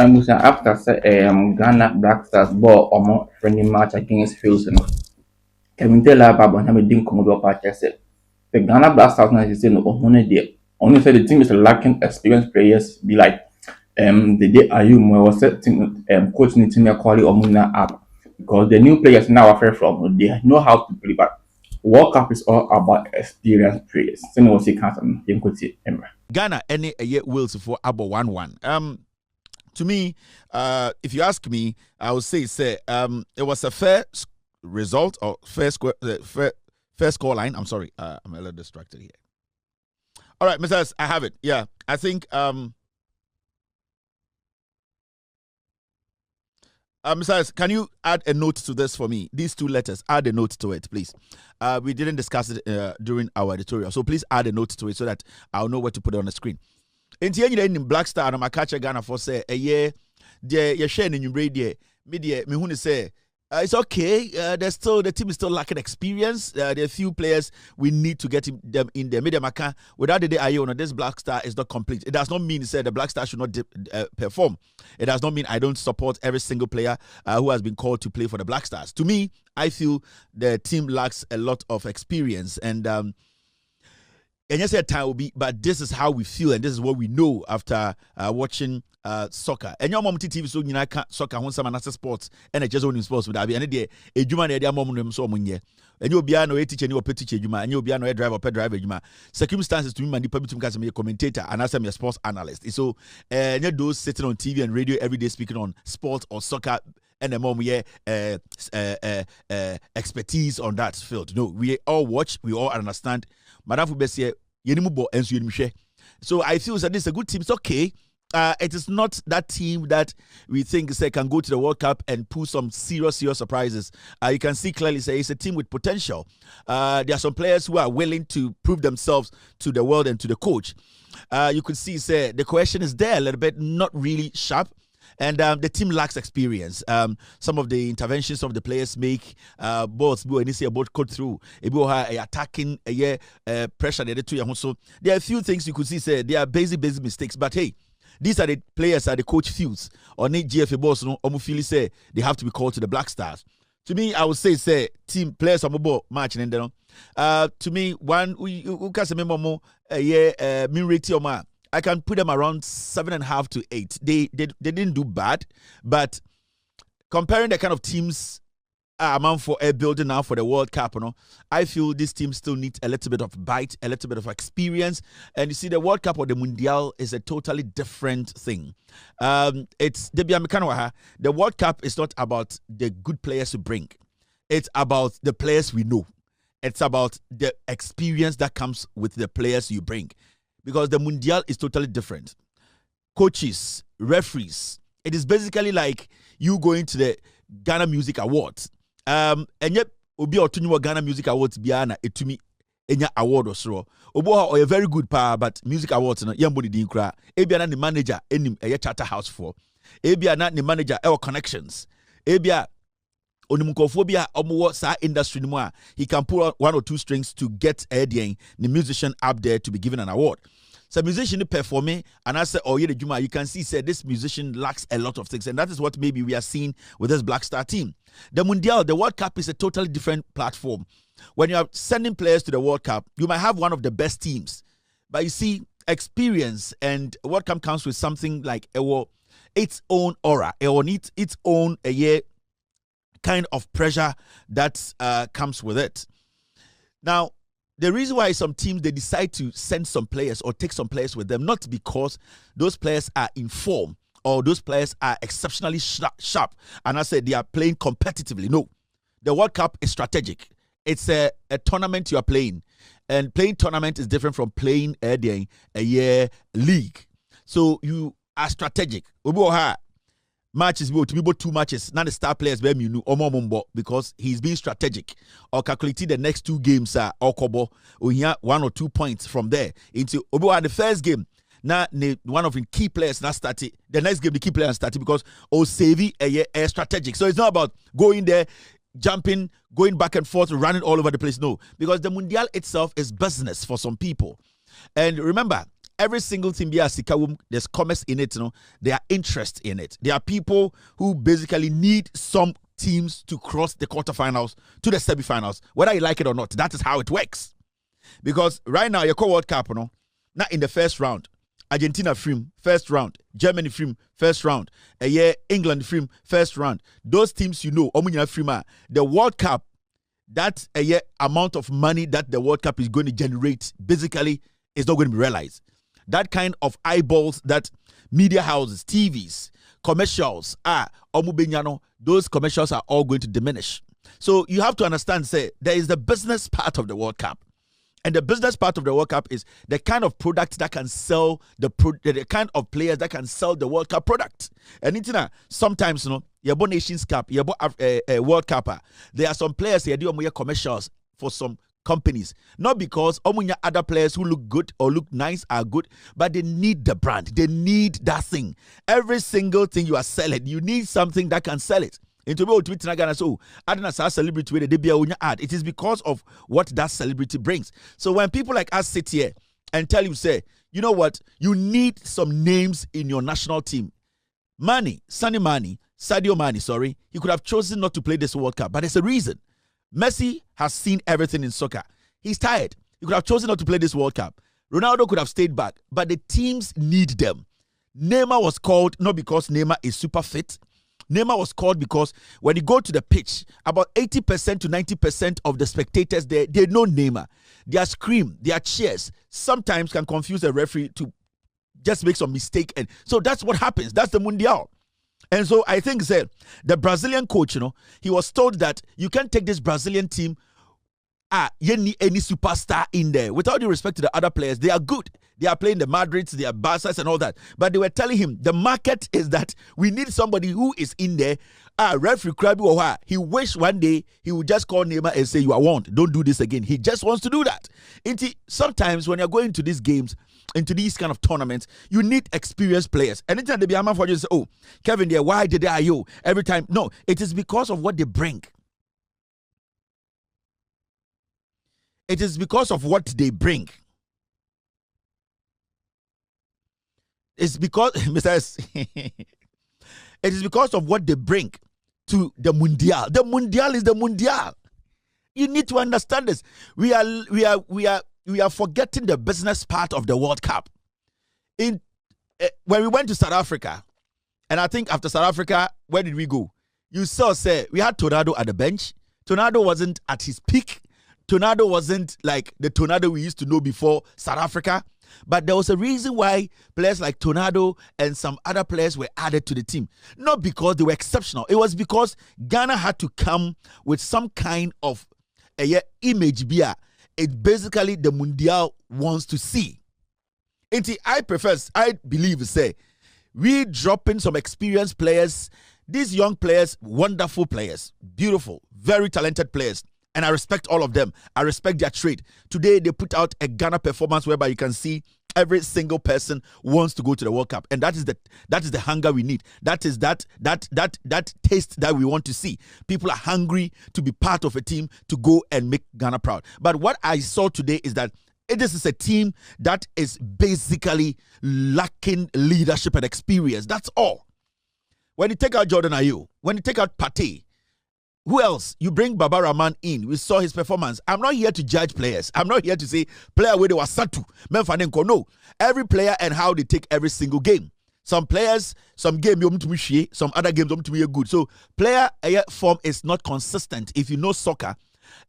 After Ghana Black Stars ball omo friendly match against Wales, Kevin Taylor Baba na me din komodo pa chese. The Ghana Black Stars na say no ohun there. Only say the team is lacking experienced players. Be like the day Ayum was setting coach need to quality omuna up because the new players now are fair from they know how to play, but World Cup is all about experienced players. So no see can't Ghana any a year Wales for about 1-1. To me, if you ask me, I would say it was a fair result or fair score line. I'm sorry, I'm a little distracted here. All right, Mr. I have it. Yeah, I think Mr. Can you add a note to this for me? These two letters, add a note to it, please. We didn't discuss it during our editorial, so please add a note to it so that I'll know where to put it on the screen. In Black Star, I'm a catcher Ghana for say a year. You're sharing in your radio. Media, me who say it's okay. There's still the team is still lacking experience. There are a few players we need to get them in there. Media Maka without the day Iona, this Black Star is not complete. It does not mean the Black Star should not perform. It does not mean I don't support every single player who has been called to play for the Black Stars. To me, I feel the team lacks a lot of experience and yes, time will be, but this is how we feel and this is what we know after watching soccer. And your mom TV so you know soccer when some another sports and just only sports with Abi and a juma na dia mom no so munye. And you be no teacher ni ope teacher juma and you be no driver ope driver juma. Circumstances to me man people to me a commentator and as I'm a sports analyst. So those sitting on TV and radio every day speaking on sports or soccer and the mom expertise on that field. No, we all watch, we all understand. Madam Fubesie, Yenimubo and Suyemishe. So I feel that this is a good team. It's okay. It is not that team that we think can go to the World Cup and pull some serious surprises. You can see clearly it's a team with potential. There are some players who are willing to prove themselves to the world and to the coach. You could see the question is there a little bit, not really sharp. And the team lacks experience. Some of the interventions of the players make both cut through. Attacking pressure. So there are a few things you could see. They are basic mistakes. But hey, these are the players that the coach feels. Or need GFA boss no feel say they have to be called to the Black Stars. To me, I would say team players are more match and then to me one who can remember more min rate I can put them around 7.5 to 8. They didn't do bad, but comparing the kind of teams amount for a building now for the World Cup, I feel this team still needs a little bit of bite, a little bit of experience. And you see, the World Cup or the Mundial is a totally different thing. The World Cup is not about the good players you bring. It's about the players we know. It's about the experience that comes with the players you bring. Because the Mundial is totally different. Coaches, referees, it is basically like you going to the Ghana Music Awards. And yet, Obi Otunwa Ghana Music Awards biana etumi enya award osro. Obo or a very good power, but Music Awards no yambodi din kra. Ebia na the manager enim eye charter house for. Ebia na the manager our connections. Ebia Onimukofobia omo sa industry no a he can pull out 1 or 2 strings to get the musician up there to be given an award. So musician performing and I say the Juma, you can see this musician lacks a lot of things, and that is what maybe we are seeing with this Black Star team. The Mundial, the World Cup is a totally different platform. When you are sending players to the World Cup, you might have one of the best teams, but you see experience and World Cup comes with something like its own aura, its own kind of pressure that comes with it. Now, the reason why some teams, they decide to send some players or take some players with them, not because those players are in form or those players are exceptionally sharp. And I said they are playing competitively. No, the World Cup is strategic. It's a tournament you are playing. And playing tournament is different from playing a year league. So you are strategic. Matches will to be about 2 matches. Not the star players be you know because he's being strategic or calculating the next 2 games or kobo or here 1 or 2 points from there into the first game. Now one of the key players not started. The next game the key players started because Savvy a strategic. So it's not about going there, jumping, going back and forth, running all over the place. No, because the Mundial itself is business for some people. And remember, every single team be a sikawum, there's commerce in it, there are interest in it. There are people who basically need some teams to cross the quarterfinals to the semifinals, whether you like it or not. That is how it works. Because right now, your World Cup, not in the first round. Argentina film, first round. Germany film, first round. England film, first round. Those teams the World Cup, that amount of money that the World Cup is going to generate, basically, is not going to be realized. That kind of eyeballs that media houses, TVs, commercials those commercials are all going to diminish. So you have to understand, say, there is the business part of the World Cup. And the business part of the World Cup is the kind of product that can sell the kind of players that can sell the World Cup product. And sometimes, your Nations Cup, your World Cup, there are some players here do commercials for some companies. Not because other players who look good or look nice are good, but they need the brand. They need that thing. Every single thing you are selling, you need something that can sell it. Into Twitter, celebrity with the ad. It is because of what that celebrity brings. So when people like us sit here and tell you, say, you know what, you need some names in your national team. Sadio Mane, he could have chosen not to play this World Cup, but there's a reason. Messi has seen everything in soccer. He's tired. He could have chosen not to play this World Cup. Ronaldo could have stayed back, but the teams need them. Neymar was called not because Neymar is super fit. Neymar was called because when you go to the pitch, about 80% to 90% of the spectators there, they know Neymar. Their scream, their cheers sometimes can confuse the referee to just make some mistake. And so that's what happens. That's the Mundial. And so I think the Brazilian coach, he was told that you can't take this Brazilian team, you need any superstar in there. With all due respect to the other players, they are good. They are playing the Madrids, the Barças and all that. But they were telling him, the market is that we need somebody who is in there. Referee Krabi, he wished one day he would just call Neymar and say, you are warned, don't do this again. He just wants to do that. Sometimes when you're going to these games, into these kind of tournaments, you need experienced players. Anytime they be a man for you, say, oh, Kevin, there, why did they you every time? No, it is because of what they bring. It is because of what they bring. It's because, it is because of what they bring to the Mundial. The Mundial is the Mundial. You need to understand this. We are forgetting the business part of the World Cup. When we went to South Africa, and I think after South Africa, where did we go? You saw, we had Tornado at the bench. Tornado wasn't at his peak. Tornado wasn't like the Tornado we used to know before South Africa. But there was a reason why players like Tornado and some other players were added to the team. Not because they were exceptional. It was because Ghana had to come with some kind of image beer. It's basically the Mundial wants to see. I believe, we dropping some experienced players, these young players, wonderful players, beautiful, very talented players. And I respect all of them. I respect their trade. Today, they put out a Ghana performance whereby you can see every single person wants to go to the World Cup. And that is the hunger we need. That is that taste that we want to see. People are hungry to be part of a team to go and make Ghana proud. But what I saw today is that this is a team that is basically lacking leadership and experience. That's all. When you take out Jordan Ayew, when you take out Partey, who else? You bring Baba Rahman in. We saw his performance. I'm not here to judge players. I'm not here to say player where they were Satu, Memfanenko. No. Every player and how they take every single game. Some players, some game some other games good. So player form is not consistent. If you know soccer,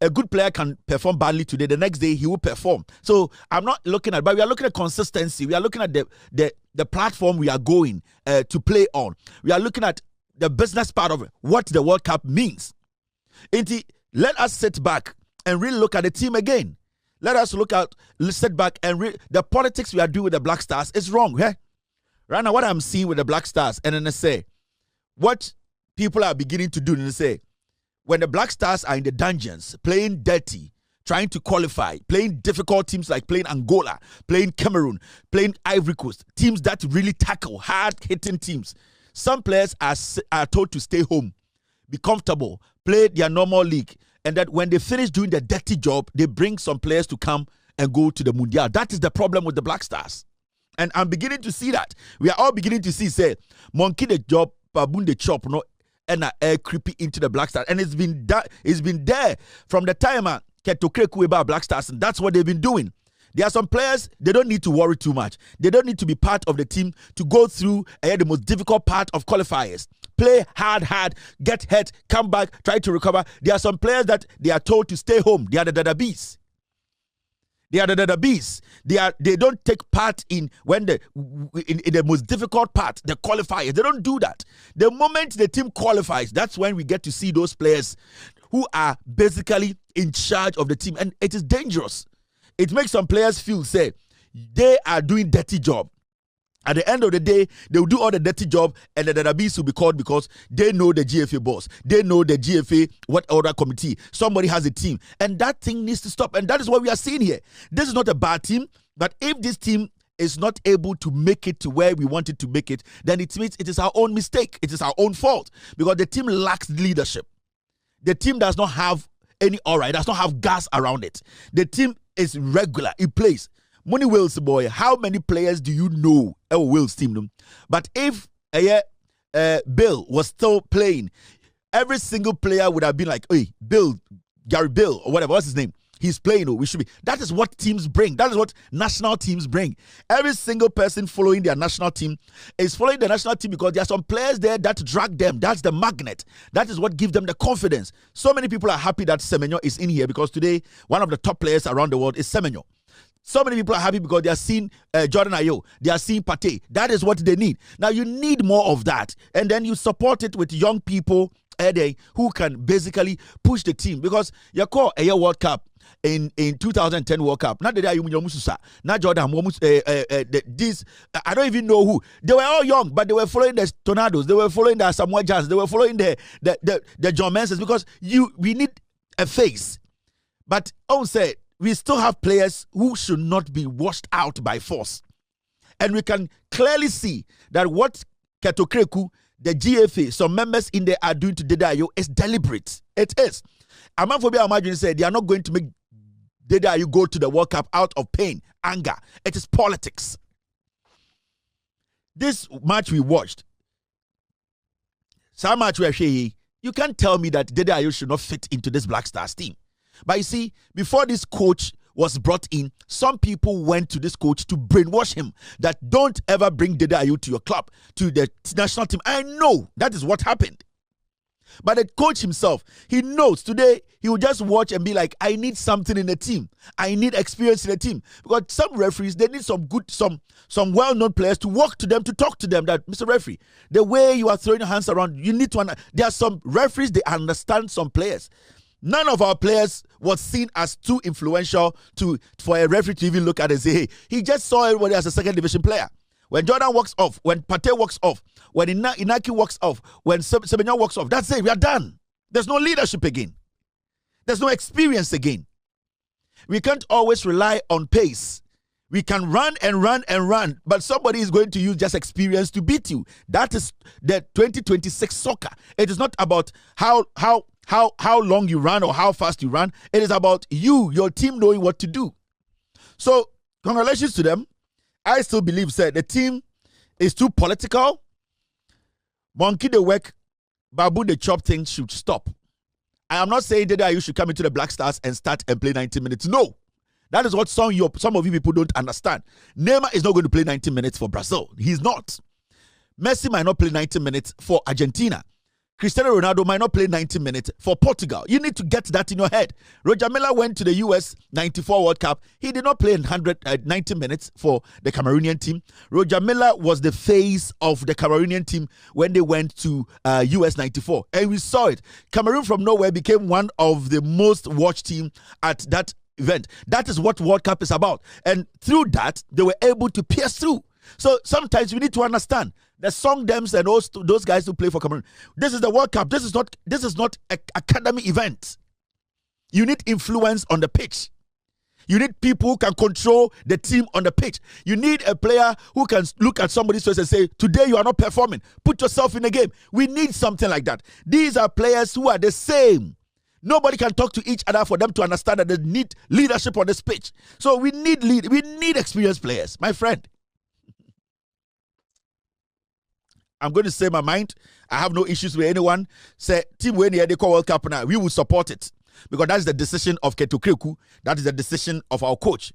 a good player can perform badly today. The next day he will perform. So I'm not looking at, but we are looking at consistency. We are looking at the platform we are going to play on. We are looking at the business part of it, what the World Cup means. Let us sit back and really look at the team again. Let us sit back and the politics we are doing with the Black Stars is wrong. Eh? Right now, what I'm seeing with the Black Stars, and then they say, what people are beginning to do, and they say, when the Black Stars are in the dungeons, playing dirty, trying to qualify, playing difficult teams like playing Angola, playing Cameroon, playing Ivory Coast, teams that really tackle, hard-hitting teams, some players are told to stay home, be comfortable, play their normal league, and that when they finish doing the dirty job, they bring some players to come and go to the Mundial. That is the problem with the Black Stars. And I'm beginning to see that. We are all beginning to see, say, monkey the job, baboon the chop, no, and air creepy into the Black Stars. And it's been there from the time Ketokreku about Black Stars, and that's what they've been doing. There are some players, they don't need to worry too much. They don't need to be part of the team to go through the most difficult part of qualifiers. Play hard, get hurt, come back, try to recover. There are some players that they are told to stay home. They are the Dada Bees. They are the Dada Bees. They don't take part in the most difficult part, the qualifiers. They don't do that. The moment the team qualifies, that's when we get to see those players who are basically in charge of the team. And it is dangerous. It makes some players feel, say, they are doing dirty job. At the end of the day, they will do all the dirty job, and the Darabis will be called because they know the GFA boss. They know the GFA, what other committee. Somebody has a team. And that thing needs to stop. And that is what we are seeing here. This is not a bad team, but if this team is not able to make it to where we want it to make it, then it means it is our own mistake. It is our own fault because the team lacks leadership. The team does not have any aura. It does not have gas around it. The team is regular. It plays. Money Wales boy, how many players do you know Wales team? But if Bill was still playing, every single player would have been like, hey, Bill, Gary Bill, or whatever, what's his name? He's playing, we should be. That is what teams bring. That is what national teams bring. Every single person following their national team is following the national team because there are some players there that drag them. That's the magnet. That is what gives them the confidence. So many people are happy that Semenyo is in here because today, one of the top players around the world is Semenyo. So many people are happy because they are seeing Jordan Ayew. They are seeing Partey. That is what they need. Now, you need more of that. And then you support it with young people who can basically push the team. Because you call a World Cup in 2010 World Cup. Not the day not Jordan. This I don't even know who. They were all young, but they were following the Tornadoes. They were following the Samoa Jazz. They were following the John Mensahs because we need a face. But I say we still have players who should not be washed out by force. And we can clearly see that what Ketokreku, the GFA, some members in there are doing to Dede Ayew is deliberate. It is. Amanfobi Amajun said they are not going to make Dede Ayew go to the World Cup out of pain, anger. It is politics. This match we watched, some match you can't tell me that Dede Ayew should not fit into this Black Stars team. But you see, before this coach was brought in, some people went to this coach to brainwash him that don't ever bring Dede Ayew to your club, to the national team. I know that is what happened. But the coach himself, he knows today he will just watch and be like, I need something in the team. I need experience in the team. Because some referees, they need some well-known players to walk to them, to talk to them that, Mr. Referee, the way you are throwing your hands around, you need to, there are some referees, they understand some players. None of our players was seen as too influential for a referee to even look at and say, hey, he just saw everybody as a second division player. When Jordan walks off, when Partey walks off, when Inaki walks off, when Semenyo walks off, that's it, we are done. There's no leadership again. There's no experience again. We can't always rely on pace. We can run and run and run, but somebody is going to use just experience to beat you. That is the 2026 soccer. It is not about how long you run or how fast you run. It is about your team knowing what to do. So, congratulations to them. I still believe, sir, the team is too political. Monkey the work, Babu the chop thing should stop. I am not saying that you should come into the Black Stars and start and play 90 minutes. No. That is what some of you people don't understand. Neymar is not going to play 90 minutes for Brazil. He's not. Messi might not play 90 minutes for Argentina. Cristiano Ronaldo might not play 90 minutes for Portugal. You need to get that in your head. Roger Milla went to the US 94 World Cup. He did not play 90 minutes for the Cameroonian team. Roger Milla was the face of the Cameroonian team when they went to US 94. And we saw it. Cameroon from nowhere became one of the most watched team at that event. That is what World Cup is about. And through that, they were able to pierce through. So sometimes we need to understand the Song Dems and those guys who play for Cameroon. This is the World Cup. This is not an academy event. You need influence on the pitch. You need people who can control the team on the pitch. You need a player who can look at somebody's face and say, today you are not performing. Put yourself in the game. We need something like that. These are players who are the same. Nobody can talk to each other for them to understand that they need leadership on this pitch. So we need experienced players, my friend. I'm going to say my mind. I have no issues with anyone. Say team when they call World Cup now, we will support it. Because that's the decision of Keto Kreku. That is the decision of our coach.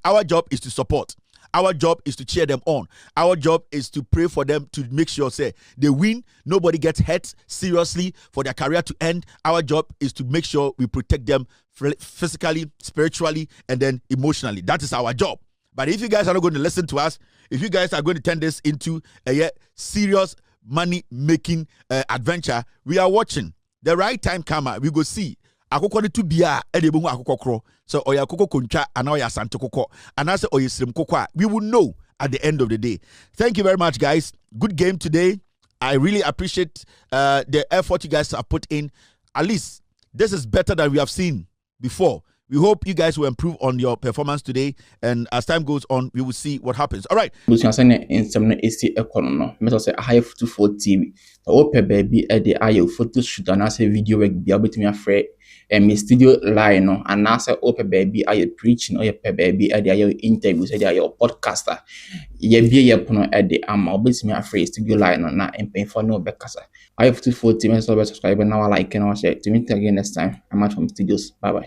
Our job is to support. Our job is to cheer them on. Our job is to pray for them to make sure, say, they win. Nobody gets hurt seriously for their career to end. Our job is to make sure we protect them physically, spiritually, and then emotionally. That is our job. But if you guys are not going to listen to us, if you guys are going to turn this into a serious money-making adventure, we are watching. The right time come, we go see. Akoko ne tubia e de behu akoko kro so oya akoko kontwa ana oya asante kokko ana se oya srem kokko we will know at the end of the day. Thank you very much, guys. Good game today. I really appreciate the effort you guys have put in. At least this is better than we have seen before. We hope you guys will improve on your performance today, and as time goes on, we will see what happens. All right. Busu asane ensem na esi ekono no. Me say high photo for TV. The open baby e dey ayo photo shoot and say video work bia betimi afre me studio line no and say open baby ayo preaching or pe baby e dey ayo interviews e dey ayo podcaster. Ye bia ye pono e dey ama obetimi afre studio line no na empenfo no be kasa. High photo for TV so subscribe na like and share. To meet again next time. I'm out from studios. Bye bye.